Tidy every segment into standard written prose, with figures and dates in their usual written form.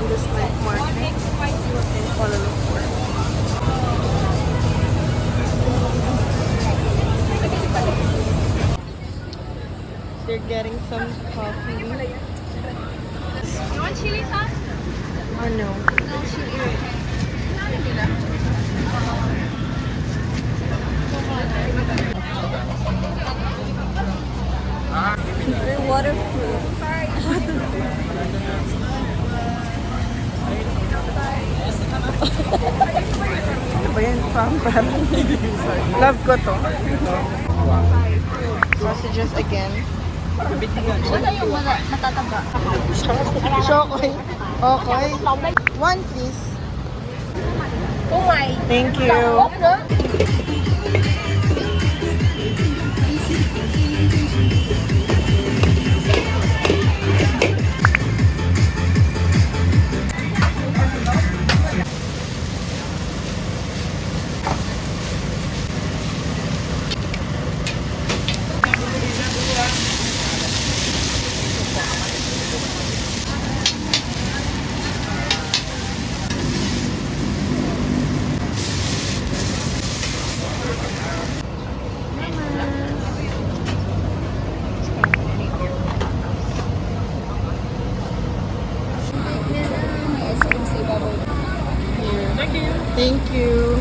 from this night market in Kuala Lumpur. They're getting some coffee. You want chili sauce? Oh no. No chili. They're waterproof. Ano ba yan? Pam-pam. Love ko to. Sausages again. Wala yung matataba. Shokoy. Okay. One please. Oh my. Thank you. Thank you.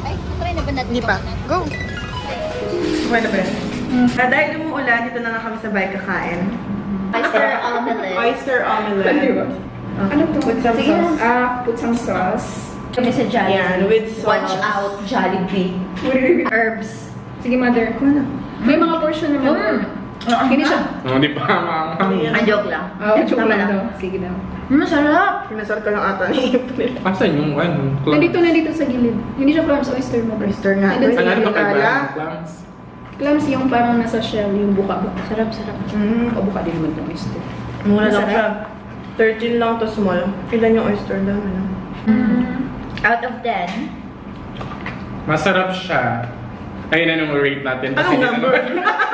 Ay, try na ba natin? Hindi pa. Go. Okay na ba? Dahil umuulan, dito na nga kami sa bahay kakain. Oyster omelette. Oyster omelette. Ano to? Put some Sige. sauce. Put some sauce. Kami sa Jollibee. Yan, with sauce. Watch out, Jollibee. Herbs. Sige, mother. May mga portion naman. Hindi siya. Hindi pa maanghang. Ang joke lang. Joke Tama lang lang. daw. Sige daw. Masarap. Pinasal ka lang ata ni April. Asan yung Nandito sa gilid. Hindi siya clams, oyster mo. Oyster nga. Nandun sa Ano gilid. ba kayo Kala? ba? Clams? Clams yung parang nasa shell, yung buka-buka. Sarap. Buka din naman ng oyster. Mura lang siya. Masarap. 13 lang to small. Ilan yung oyster daw? Ano? Out of 10. Masarap siya. Ayun na nung rate natin. Anong hindi number? naman-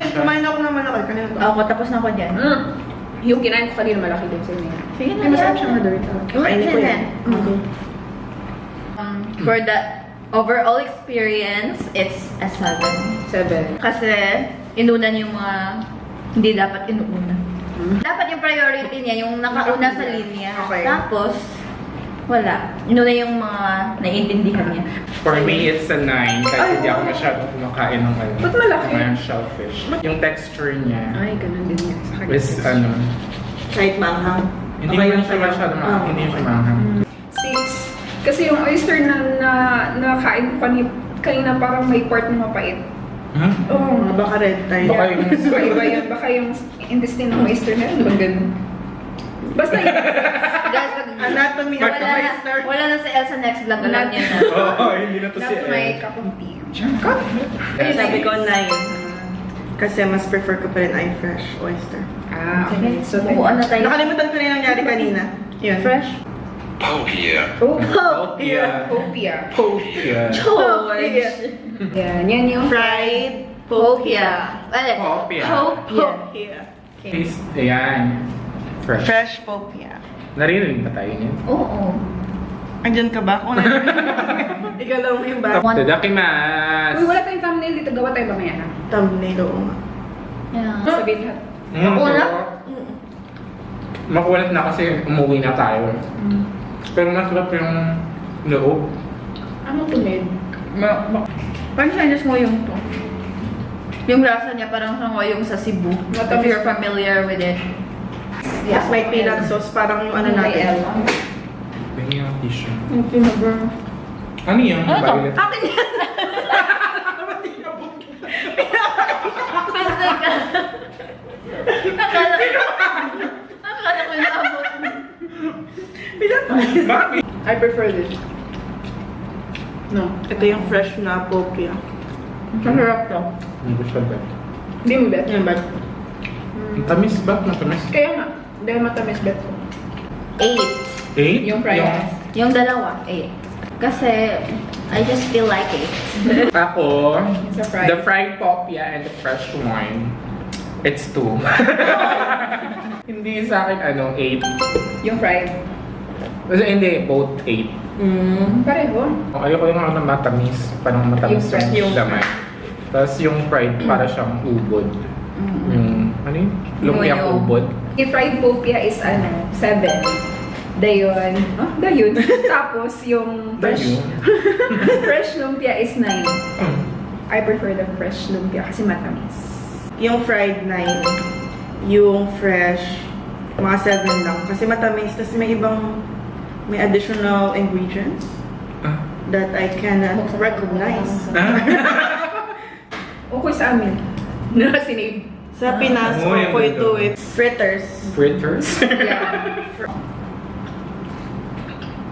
Kumain ako naman ako. Kanina to. Ako, tapos na ako dyan. Yung kinain ko kanina malaki din sa inyo. Sige na Ay, masarap yan. siya, mother. Kainin ko yan. Okay. For the overall experience, it's a 7. 7. Kasi, inunan yung mga hindi dapat inuuna. Dapat yung priority niya, yung nakauna sa linya. Okay. Tapos, wala. Inuna yung mga naiintindihan niya. For me, it's a 9. Kahit hindi ako masyadong kumakain ng ano. Ba't malaki? Ng shellfish. Yung texture niya Ay, ganun din yan. Sa kanya. is ano. Kahit manghang. Hindi Okay mo lang siya sa'yo. masyadong Oo. hindi siya manghang. 6. Kasi yung oyster na kain ko kanina parang may part na mapait. Huh? Oo. Baka red tayo. Baka yung... Iba yun. Baka yung intestine ng oyster na yun. Ganun. Basta yun. Guys, pag Anatomy of wala na, oyster. wala na sa Elsa next vlog, alam niya na. Oo, hindi na to si Not my El. cup of tea. Sabi ko 9. Kasi mas prefer ko pa rin ay fresh oyster. Okay. So, Bukuan na tayo. Nakalimutan ko na yung nangyari kanina. Yun. Fresh? Popia. Popia. Popia. George. Yan. Yan yung Fried Popia. Wala. Popia. Popia. Taste, ayan. Fresh. Fresh popia. Naririnig ba tayo niyan? Oo. Andyan ka ba? Kung ikaw lang mo yung ba? Tadakimasu. Uy, wala tayong thumbnail dito. Gawa tayo mamaya ha. Thumbnail oo nga. Yeah. Sabihin lahat. Makulat? Makulat na kasi umuwi na tayo. Pero masarap yung loob. Ano to, Med? Parang Chinese mo yung to. Yung lasa niya parang yung sa Cebu. If Matamis you're pa. familiar with it. Yes, may peanut sauce. Parang yung ano natin. Bengi yung tissue. Yung pinag-burn. Ano yung Ano to? violet? Akin yan! Akala ko inaabot. Bakit? I prefer this. No. Ito yung fresh na popia. Masarap to. Hindi ko siya bet. Hindi mo bet. Yan ba? Ang tamis ba? Matamis? Kaya nga. Dahil matamis bet ko. 8. 8? Yung fries. Yung dalawa, 8. Kasi, I just feel like it. Ako, It's a fried. the fried popia and the fresh wine, it's 2. Hindi sa akin, 8. Yung fried. Kasi hindi, both 8. Pareho. Ayoko yung na matamis, parang matamis Yung fresh, yung laman. Tapos yung fried, para siyang ubod. Yung, ano yun? Lumpiang Yung- ubod. Yung fried popia is 7. Dayon. Dayon. Tapos yung fresh Dayon. fresh lumpia is 9. Mm. I prefer the fresh lumpia kasi matamis. Yung fried 9, yung fresh, mga 7 lang. Kasi matamis, tapos may additional ingredients Ah. that I cannot recognize. Okay sa amin. Sinave. Sa Pinas, Oh, yung okay to ganito. it's fritters. Fritters? Yeah.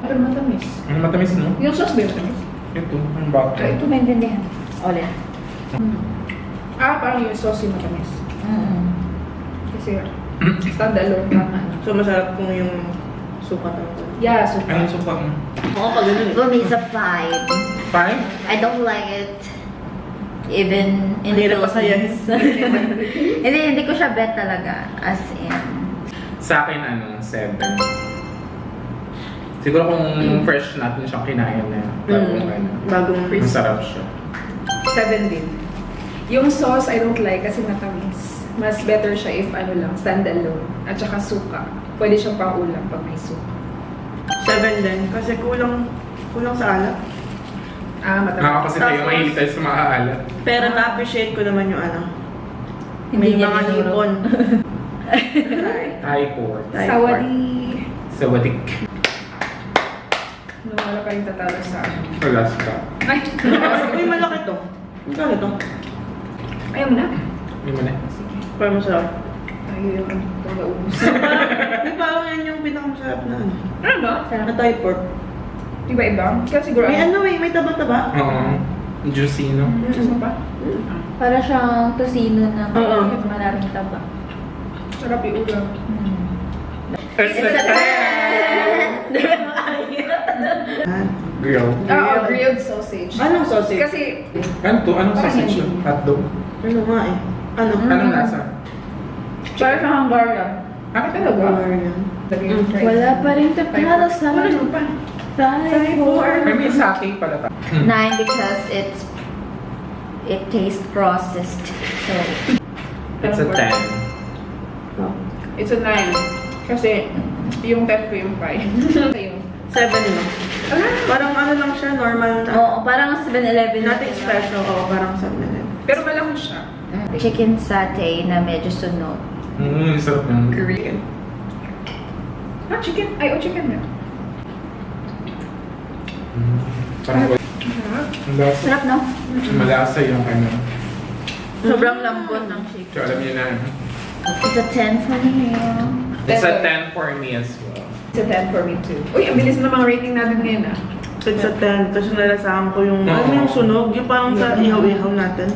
Pero matamis. Ano matamis, no? Yung sauce ba yung matamis? Ito, ang baka. Ito maintindihan. Ulit. Parang yung sauce yung matamis. Kasi standalone lang ano. So masarap kung yung suka talaga. Yeah, so Ano sa pang? Oo, pag ganun eh. For me, it's a 5. 5? I don't like it. Even in the Mahirap pasayahin. Philippines. hindi ko siya bet talaga. As in. Sa akin, 7. Siguro kung fresh natin siyang kinain na Bagong masarap siya. 7 din. Yung sauce, I don't like kasi matamis. Mas better siya if standalone. At saka suka. Pwede siyang pang-ulam pag may suka. 7 din. Kasi kulang sa alak. Matamis. Kasi tayo mahilig tayo sa maaalat. Pero na-appreciate ko naman yung Hindi may niya mga tinuro. hipon. Thai pork. Sawadi. Sawadik. Wala pa rin tatalo sa akin. Alaska. Ay! Uy, malaki to. Magkano to? Ayaw mo na? Hindi mo na. Parang masarap. Ayaw yung pag-aubos. Di parang yan yung pinakamasarap na Ano ba? na Thai pork. Iba-iba? Kaya siguro May taba-taba. Oo. Juicy, no? Gusto mo pa? Para siyang tosino na Oo. maraming taba. Sarap yung ulam. It's a 10! Grill. Grilled sausage. Anong sausage? Kasi, Ano to? Anong Parang sausage? hindi. Hotdog? Ano nga eh? Ano? Anong lasa? para sa Hungarian. Talaga? Wala pa rin tatalo sa Ano pa? 5, 4. May sake pala ta. 9 because it tastes processed. So, It's a 10. It's a 9. Kasi, yung 10 ko yung 5. Yung 7 lang. Parang ano lang siya, normal na. oo, parang 7-Eleven. Nothing special. Oo, parang 7. Pero malaki siya. Chicken satay na medyo sunog. Sarap ng Korean. Chicken. Ay, chicken na. Parang ang lasa. Sarap, no? Malasa yung Sobrang lambot ng chicken. So, alam niyo na. It's a 10 for me. It's a 10 for me as well. It's a 10 for me too. Uy, ang bilis na mga rating natin ngayon ah. It's a 10. Tapos nalasahan ko yung, ano yung sunog? Yung parang sa ihaw-ihaw natin.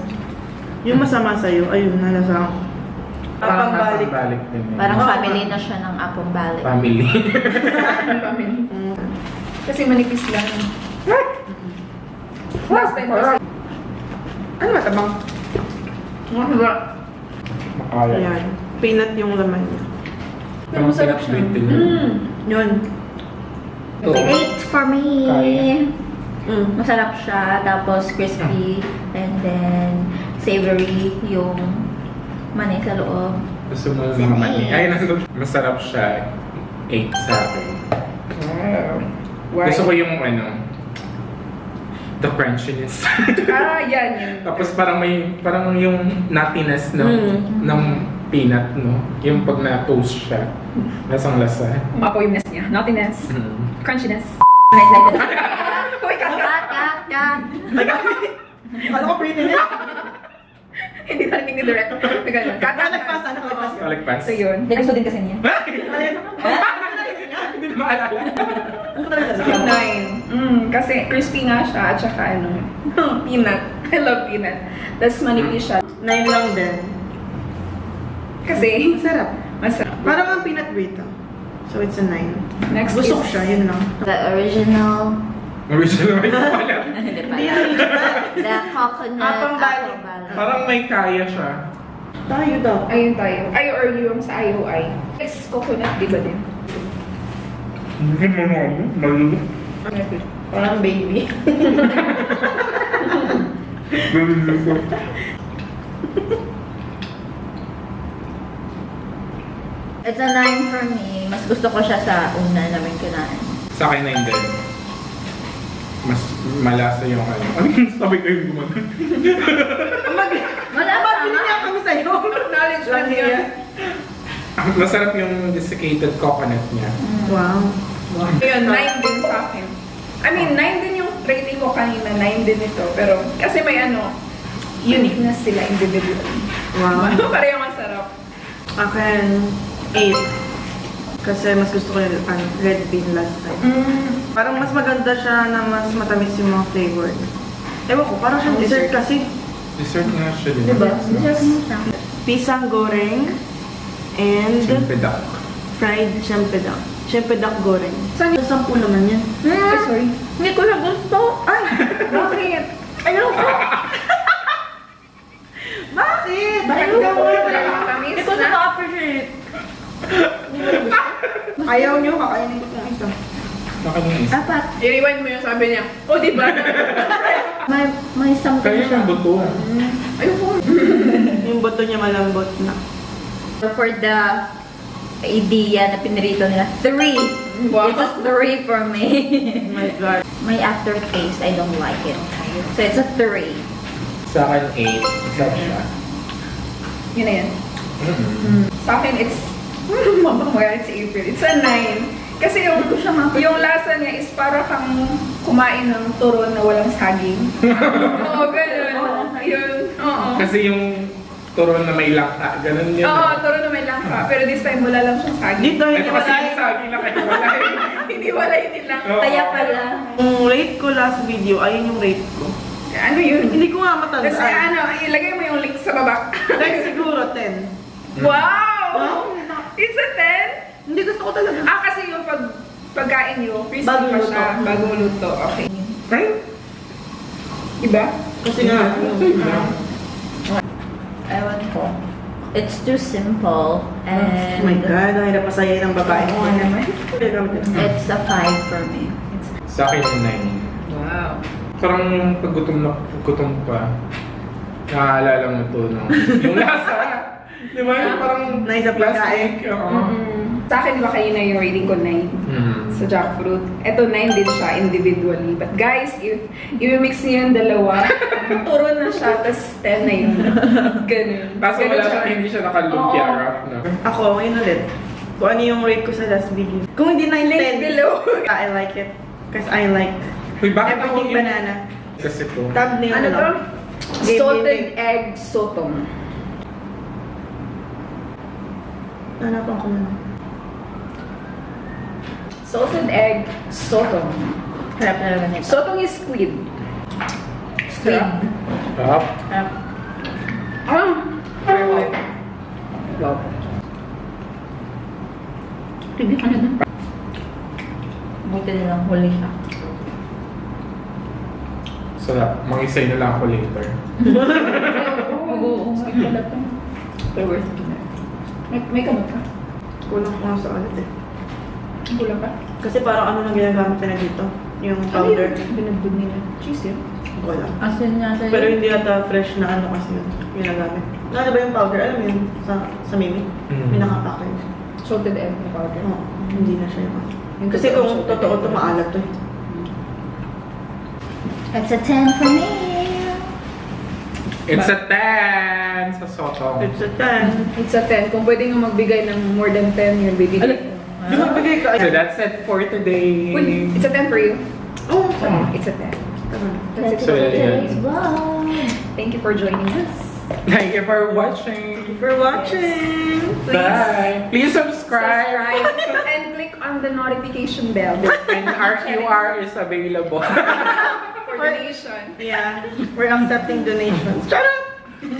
Yung masama sa'yo, ayun, nalasahan ko. Pambalik. Napambalik din. Parang Oo. family na siya ng Apong Balik. Family. Family. Kasi manipis lang. Last time kasi. Ano matabang? Diba? Makaya. Ayan. Peanut yung laman niya. Pero masarap siya. Yun. 8 for me. Kaya. Masarap siya, tapos crispy, and then savory yung mani sa loob. Gusto mo ng mga mani. Ay, masarap siya. 8 sa akin. Wow. Why? Gusto ko yung the crunchiness. Yan. Tapos parang yung nuttiness ng peanut, no? Yung pag na-toast siya. Lasang lasa. Umapoy yung ness niya. Nuttiness. Crunchiness. Uy, Cut. Ano ko pretty niya? Hindi narinig ni Direct. Ganun. Kalagpas, ano kalagpas? Kalagpas. So yun. Hindi gusto din kasi niya. Hindi na maalala. Yung 9. Kasi crispy nga siya at saka peanut. I love peanut. Tapos manipis siya. 9 lang din. Kasi Masarap. masarap. Parang ang peanut burrito. So it's a 9. Next Busok is siya, yun lang. The original Original may pala. Hindi Hindi pala. original. The coconut Apple apple Valley. Valley. Parang may kaya siya. Tayo daw. Ayun tayo. Ay, or yung sa IOI. It's coconut, di ba din? Hindi mo malulog. Parang baby. Malulog. It's a 9 for me. Mas gusto ko siya sa una namin kinain. Sa akin 9 din. Mas malasa yung ano. Ano yung sabi ko yung gumagano? Malasa Bili niya kami sa'yo. Knowledge lang niya. Masarap yung desiccated coconut niya. Wow. Ayun, 9 din sa akin. I mean, 9 din yung rating ko kanina, 9 din ito. Pero, kasi may uniqueness sila individually. Wow. Parehong masarap. Akin, 8. Kasi mas gusto ko yung red bean last time. Parang mas maganda siya na mas matamis yung mga flavor. Ewan ko, parang siyang dessert kasi. Dessert nga siya din. Diba? Just Pisang goreng and Chempedak. fried chempedak. Chempedak goreng. Saan Sa 10 naman yan. Ay, sorry. Hindi ko siya gusto. Ay! Bakit? Ayoko! Bakit? Bakit Ayoko! Nakakatamis Hindi ko siya na. ma-appreciate. Ayaw nyo, kakainin ko itong isa. Baka nung isa. Apat. I-rewind mo yung sabi niya. Oh, di ba? May something Kaya siya. yung buto. Ayoko. Yung buto niya malambot na. So for the idea na pinirito nila, 3. Wow. It's a 3 for me. Oh my God. My aftertaste, I don't like it. So it's a 3. Sa akin 8. Masarap siya. Yun na yan. Mm-hmm. Sa akin, it's... Mamaya, it's April. It's a 9. Kasi yung lasa niya is para kang kumain ng turon na walang saging. Oo, ganun. Yun, oo. Kasi yung turon na may langka, ganun yun. Oo, turon na may langka. Pero this time, wala lang siyang saging. Dito, hindi Ito kasi wala yung saging na kayo wala. Hindi wala yun lang. Oo. Kaya pala. Yung rate ko last video, ayun yung rate ko. Ano yun? Hindi ko nga Tapos matandaan. ilagay mo yung link sa baba. Like siguro 10. Wow! It's a 10? Hindi gusto ko talaga. Kasi yung pagkain nyo, crispy Bagong pa luto. siya. Bagong luto. Okay. Right? Diba? Kasi nga, Ewan ko. It's too simple. And oh my God, ang hirap pasayain ng babae. Oo naman. it's a 5 for me. Sa akin 9. Wow. Parang yung paggutom pa, naaalala mo to, no? Yung lasa. Di ba? Yung parang Nice na pagkain. plastic. Oo. Sa akin, diba kayo na yung rating ko 9 sa jackfruit. Ito, 9 din siya individually. But guys, if i-mix niyo yung dalawa, turon na siya, tapos 10 na yun. Ganun. Kaso Ganun wala siya. siya, hindi siya nakalumpia Oo. wrap, no? Ako, yun ulit. Kung ano yung rate ko sa last video. Kung hindi 9, Link 10. below. I like it. Because I like Uy, bakit ako everything banana. Kasi to. Thumbnail Ano lang. to? Game, Salted game, egg sotong. Hanapan ko na. Salted egg sotong. Harap na lang nito. Sotong is squid. Squid. Sarap. Harap. Perfect. Wow. Hindi ka na dun. Buti nilang huli siya. Sarap. Mag-isay na lang ako later. Oo. Squid pala to. Pero worth it na. May kamot ka? Kulang ko nga sa alat eh. Kulang ka? Kasi parang ano nang ginagamit na dito. Yung powder. Binagdun nila. Cheese yun. Wala. Asin yata Pero yun. hindi ata fresh na ano kasi yun ginagamit. Ano ba yung powder? Alam mo yun? Sa Mimi? May nakapackage. Salted egg na powder. Oo. Hindi na siya yung Yung kasi totoo kung salted totoo egg. ito, maalat to eh. It's a 10 for me. It's a 10 sa soto. It's a 10. It's a 10. Kung pwede nga magbigay ng more than 10, yun bibigay. Di ba bigay ka? So that's it for today. Uy, it's a 10 for you. Oo. It's a 10. Tara. That's it So, for yeah. today's vlog. Thank you for joining us. Thank you for watching. For watching. Bye. Please subscribe. Subscribe and click on the notification bell And our QR is available. for donation. Yeah. We're accepting donations. Shut up!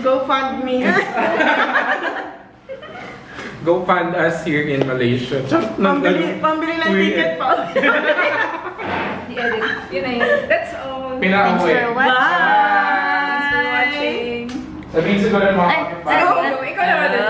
Go fund me. Go fund us here in Malaysia. Pambili ng ticket pa. edit. Yun na yun. That's all. Thanks Pinaka-uwi. for watching. Thanks for watching. Sabihin siguro yung mga Ay, kapitbahay. Go, ikaw naman din.